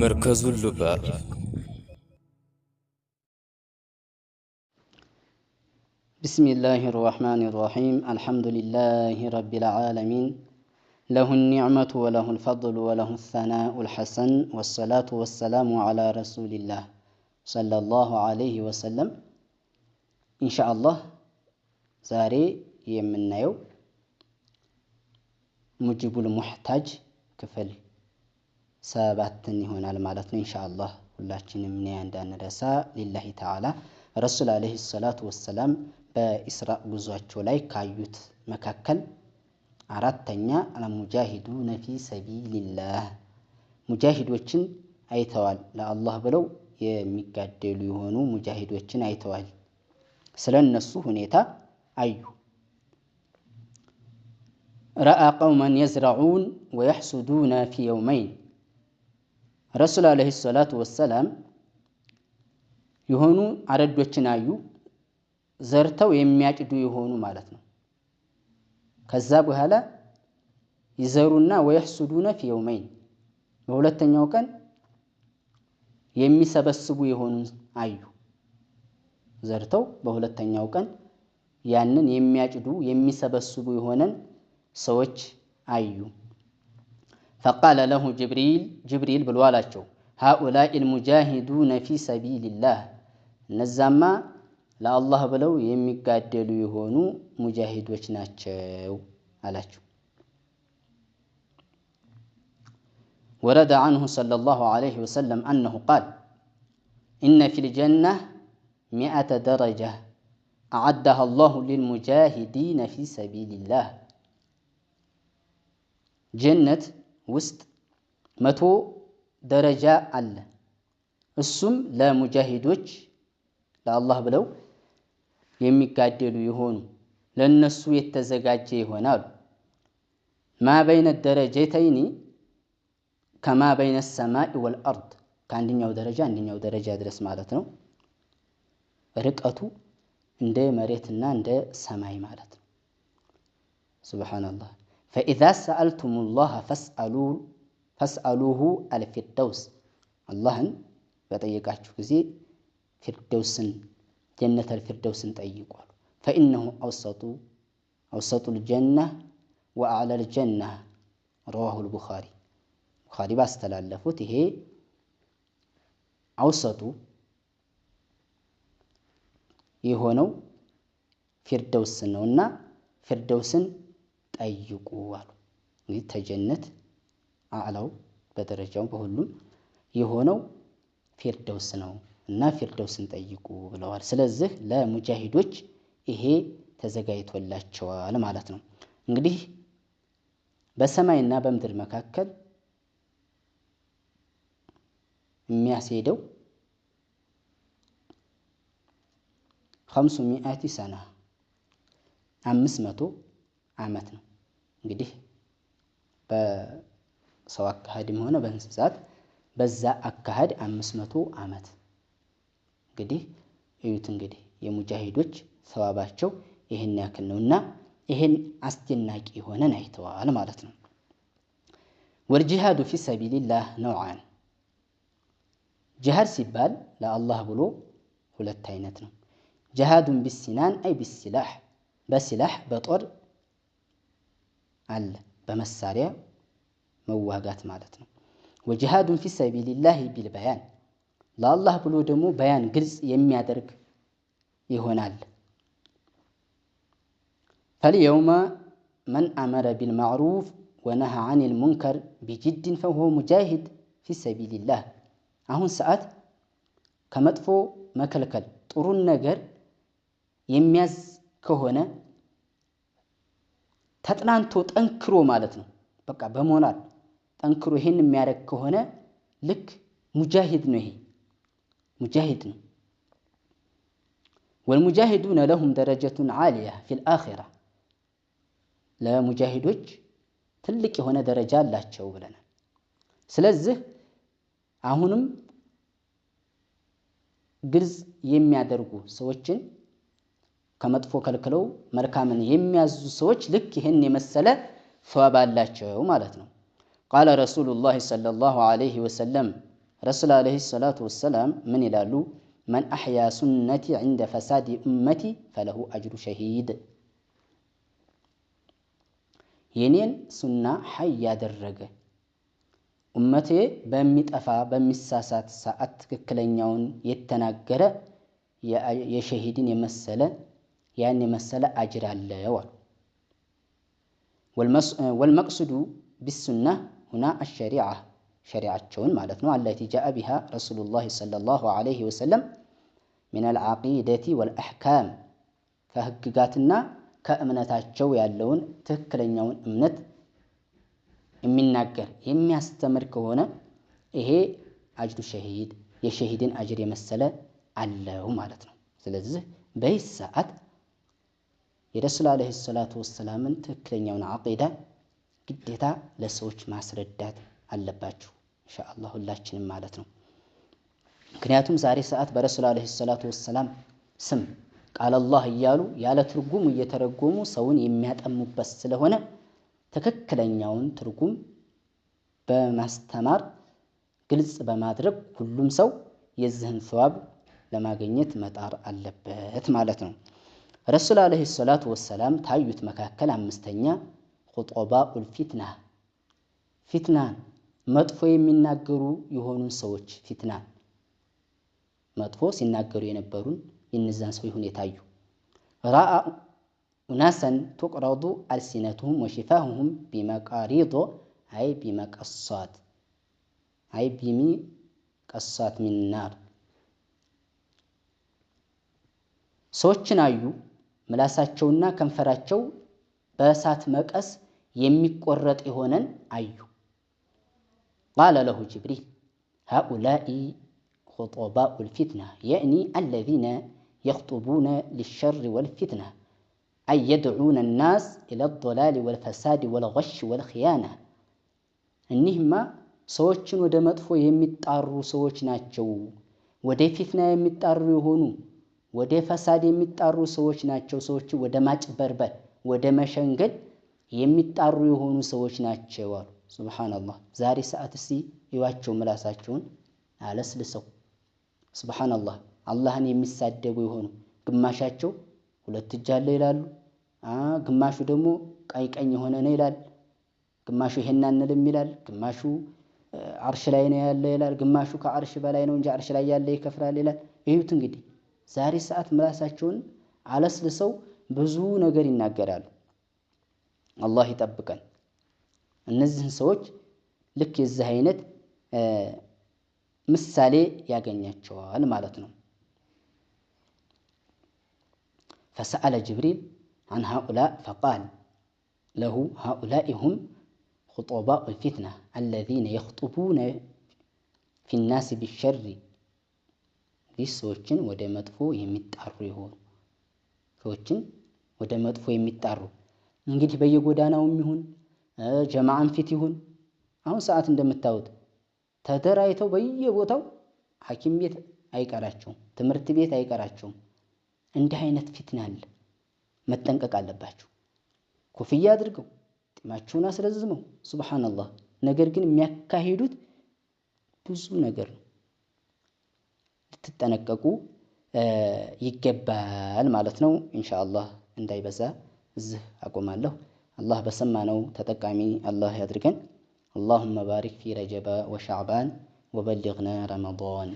مركز اللباب. بسم الله الرحمن الرحيم. الحمد لله رب العالمين، له النعمة وله الفضل وله الثناء الحسن، والصلاة والسلام على رسول الله صلى الله عليه وسلم. إن شاء الله زاري يمنايو مجيب المحتاج كفل ساباتني هنا المالتنا إن شاء الله ሁላችንም ምን እንዳንረሳ لله تعالى رسول عليه الصلاة والسلام በኢስራእ ጉዟቸው ላይ ካዩት መካከል አራተኛ አልሙጃሂዱነ ፊ ሰቢልላህ ሙጃሂዶችን አይተዋል። ለአላህ ብለው የሚጋደሉ የሆኑ ሙጃሂዶችን አይተዋል። ስለነሱ ሁኔታ አዩ። ረአ ቀውመን የዝረዑን ወየሕሱዱነ ፊ የውመይን ረሱል ዓለይሂ ሰላቱ ወሰላም የሆኑ አረዶችን አዩ። ዘርተው የሚያጭዱ የሆኑ ማለት ነው። ከዛ በኋላ ይዘሩና ወየሕሱዱነ ፊ የውመይን በሁለተኛው ቀን የሚሰበስቡ የሆኑ አዩ። ዘርተው በሁለተኛው ቀን ያንን የሚያጭዱ የሚሰበስቡ የሆነን ሰዎች አዩ። فقال له جبريل ብሏላቸው هؤلاء المجاهدون في سبيل الله እነዛማ ለአላህ ብለው የሚጋደሉ የሆኑ ሙጃሂዶች ናቸው አላቸው። ورد عنه صلى الله عليه وسلم أنه قال إن في الجنة 100 درجة أعدها الله للمجاهدين في سبيل الله جنة وسط 100 درجة አለ። እሱም ለሙጃሂዶች ለአላህ ብለው የሚጋደሉ የሆኑ ለነሱ የተዘጋጀ ይሆናል። ማ በይነ ደረጀተይኒ ከማ በይነ ሰማይ ወልአርድ ከአንደኛው ደረጃ አንደኛው ደረጃ ድረስ ማለት ነው። ርቀቱ እንደ መሬትና እንደ ሰማይ ማለት ነው። ሱብሃንአላህ فإذا سألتم الله فاسألوه الفردوس አላህን በጠየቃችሁ ጊዜ ፊርደውስን جنة الفردوس طيقوا فإنه أوسط الجنة وأعلى الجنة رواه البخاري باستلالفوت ይሄ أوسط የሆነው ፊርደውስ ነውና ፊርደውስን ጠይቁ አሉ። እንግዲህ ተጀነት አዕላው በደረጃው በሁሉም የሆነው ፊርደውስ ነው እና ፊርደውስን ጠይቁ ብለዋል። ስለዚህ ለሙጃሂዶች ይሄ ተዘጋጅቶላቸዋል ማለት ነው። እንግዲህ በሰማይና በምድር መካከል የሚያስሄደው 500 ሰና 500 ዓመት ነው። እንግዲህ በሰው አካሄድም ሆነ በእንስሳት በዛ አካሄድ 500 ዓመት እንግዲህ እዩት። እንግዲህ የሙጃሂዶች ሰዋባቸው ይሄን ያክል ነውና ይሄን አስደናቂ የሆነን አይተዋል ማለት ነው። ወልጂሃዱ ፊ ሰቢልላህ ነውዓን ጂሃድ ሲባል ለአላህ ብሎ ሁለት አይነት ነው። ጂሃዱን ቢሲናን አይ ቢሲላህ በሲላህ በጦር አለ በመሳሪያ መዋጋት ማለት ነው። ወጂሃዱን ፊ ሰቢልላህ ቢልበያን ለአላህ ብሎ ደግሞ በያን ግልጽ የሚያደርግ ይሆናል። فاليوم من أمر بالمعروف ونهى عن المنكر بجد فهو مجاهد في سبيل الله አሁን ሰዓት ከመጥፎ መከልከል ጥሩን ነገር የሚያዝ ከሆነ ተጥናንቶ ጠንክሮ ማለት ነው። በቃ በሞራል ጠንክሮ ይሄን የሚያደርግ ከሆነ ልክ ሙጃሂድ ነው። ይሄ ሙጃሂድ ነው። والمجاهدون لهم درجة عالية في الآخرة ለሙጃሂዶች ትልቅ የሆነ ደረጃ አላቸው ብለናል። ስለዚህ አሁንም ግልጽ የሚያደርጉ ሰዎችን ከመጥፎ ከልክለው መልካምን የሚያዙ ሰዎች ልክ ይሄን የመሰለ ثواب አላቸው ማለት ነው። قال رسول الله صلى الله عليه وسلم ረሱል ዓለይሂ ሰላቱ ወሰላም ምን ይላሉ? መን አሕያ ሱነቲ ዐንደ ፈሳዲ ኡመቲ ፈለሁ አጅሩ ሸሂድ። የኔን ሱና ሐይ ያደረገ ኡመቴ በሚጠፋ በሚሳሳት ሰዓት ትክክለኛውን የተናገረ የሸሂድን የመሰለ ያን የመሰለ አጅር አለው አሉ። ወልመቅሱዱ ቢሱና ሁና አሸሪዓ ሸሪዓቸውን ማለት ነው። አለቲ ጃአ ቢሃ ረሱሉላህ ሰለላሁ ዐለይሂ ወሰለም ሚነል ዐቂደቲ ወልአሕካም ከህግጋትና ከእምነታቸው ያለውን ትክክለኛውን እምነት የሚናገር የሚያስተምር ከሆነ ይሄ አጅሩ ሸሂድ የሸሂድን አጅር የመሰለ አለው ማለት ነው። ስለዚህ በዚህ ሰዓት የረሱል ዓለይሂ ሰላቱ ወሰላምን ትክክለኛውን ዐቂዳ ግዴታ ለሰዎች ማስረዳት አለባችሁ ኢንሻአላህ ሁላችንም ማለት ነው። ምክንያቱም ዛሬ ሰዓት በረሱል ዓለይሂ ሰላቱ ወሰላም ስም ቃል አላህ እያሉ ያለ ትርጉም እየተረጎሙ ሰውን የሚያጠሙበት ስለሆነ ትክክለኛውን ትርጉም በማስተማር ግልጽ በማድረግ ሁሉም ሰው የዚህን ሰዋብ ለማግኘት መጣር አለበት ማለት ነው። ረሱል ዓለይሂ ሰላቱ ወሰላም ታዩት መካከል አምስተኛ ኹጠባኡል ፊትና ፊትናን መጥፎ የሚናገሩ የሆኑ ሰዎች ፊትናን መጥፎ ሲናገሩ የነበሩን የነዛን ሰው ሁኔታ ታዩ። ረአ ኡናሰን ቱቅረዱ አልሲነቱሁም ወሽፋሁሁም ቢመቃሪዶ አይ ቢመቀሳት ሚን ናር ሰዎችን አዩ ምላሳቸውና ከንፈራቸው በእሳት መቀስ የሚቆረጥ የሆነን አዩ። ቃለ ለሁ ጅብሪል ሃኡላኢ ኹጠባኡል ፊትና የእኒ አለዚነ የኽጡቡነ ሊሸሪ ወልፊትና አይ የድዑነ ናስ ኢለ ዶላሊ ወልፈሳድ ወልገሽ ወልኽያና እኒህማ ሰዎችን ወደ መጥፎ የሚጣሩ ሰዎች ናቸው። ወደ ፊትና የሚጣሩ የሆኑ ወደ ፈሳድ የሚጣሩ ሰዎች ናቸው። ሰዎችን ወደ ማጭበርበር ወደ መሸንገል የሚጣሩ የሆኑ ሰዎች ናቸው አሉ። ሱብሃንአላህ ዛሬ ሰዓት እስቲ ይዋቸው ምላሳቸውን አለስልሰው ሱብሃንአላህ አላህን የሚሳደቡ የሆኑ ግማሻቸው ሁለት እጅ አለ ይላሉ፣ ግማሹ ደግሞ ቀኝ የሆነ ነው ይላል፣ ግማሹ ይሄን አንልም ይላል፣ ግማሹ አርሽ ላይ ነው ያለ ይላል፣ ግማሹ ከአርሽ በላይ ነው እንጂ አርሽ ላይ ያለ ይከፍራል ይላል። ይሁት እንግዲህ ዛሬ ሰዓት ምላሳቸውን አለስልሰው ብዙ ነገር ይናገራሉ። አላህ ይጠብቀን። እነዚህን ሰዎች ልክ የዚህ አይነት ምሳሌ ያገኛቸዋል ማለት ነው። ፈሰአለ ጅብሪል አን ሃኡላእ ፈቃል ለሁ ሃኡላኢ ሁም ኹጠባኡል ፊትና አለዚነ የኽጡቡነ ፊናስ ቢሸሪ ይህ ሰዎችን ወደ መጥፎ የሚጣሩ የሆኑ ሰዎችን ወደ መጥፎ የሚጣሩ እንግዲህ በየጎዳናውም ይሁን ጀማዓን ፊት ይሁን አሁን ሰዓት እንደምታዩት ተደራይተው በየቦታው ሐኪም ቤት አይቀራቸውም፣ ትምህርት ቤት አይቀራቸውም። እንዲህ አይነት ፊትና አለ፣ መጠንቀቅ አለባቸው። ኮፍያ አድርገው ጢማቸውን አስረዝመው ሱብሃንአላህ፣ ነገር ግን የሚያካሂዱት ብዙ ነገር ነው። ልትጠነቀቁ ይገባል ማለት ነው። ኢንሻአላህ እንዳይበዛ እዚህ አቆማለሁ። አላህ በሰማነው ተጠቃሚ አላህ ያድርገን። اللهم بارك في رجب وشعبان وبلغنا رمضان.